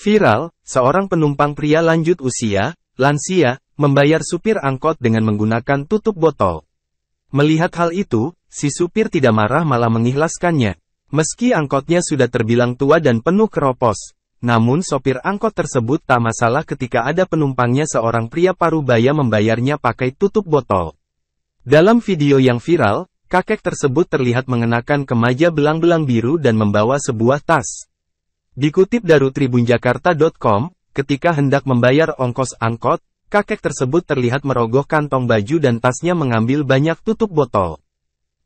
Viral, seorang penumpang pria lanjut usia, lansia, membayar supir angkot dengan menggunakan tutup botol. Melihat hal itu, si supir tidak marah malah mengikhlaskannya. Meski angkotnya sudah terbilang tua dan penuh keropos, namun sopir angkot tersebut tak masalah ketika ada penumpangnya seorang pria parubaya membayarnya pakai tutup botol. Dalam video yang viral, kakek tersebut terlihat mengenakan kemeja belang-belang biru dan membawa sebuah tas. Dikutip dari tribunjakarta.com, ketika hendak membayar ongkos angkot, kakek tersebut terlihat merogoh kantong baju dan tasnya mengambil banyak tutup botol.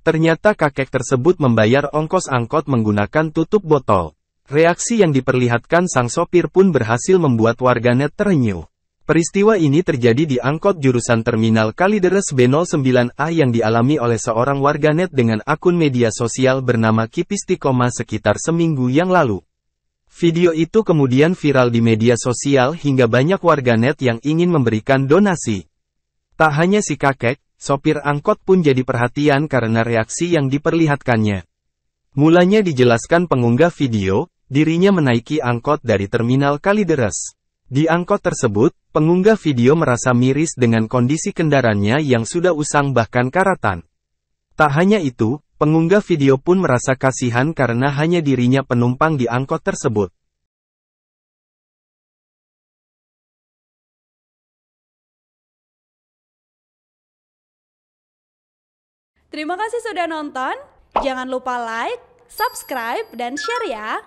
Ternyata kakek tersebut membayar ongkos angkot menggunakan tutup botol. Reaksi yang diperlihatkan sang sopir pun berhasil membuat warganet terenyuh. Peristiwa ini terjadi di angkot jurusan Terminal Kalideres B09A yang dialami oleh seorang warganet dengan akun media sosial bernama Kipistikoma sekitar seminggu yang lalu. Video itu kemudian viral di media sosial hingga banyak warganet yang ingin memberikan donasi. Tak hanya si kakek, sopir angkot pun jadi perhatian karena reaksi yang diperlihatkannya. Mulanya dijelaskan pengunggah video, dirinya menaiki angkot dari Terminal Kalideres. Di angkot tersebut, pengunggah video merasa miris dengan kondisi kendaraannya yang sudah usang bahkan karatan. Tak hanya itu, pengunggah video pun merasa kasihan karena hanya dirinya penumpang di angkot tersebut. Terima kasih sudah nonton. Jangan lupa like, subscribe, dan share ya.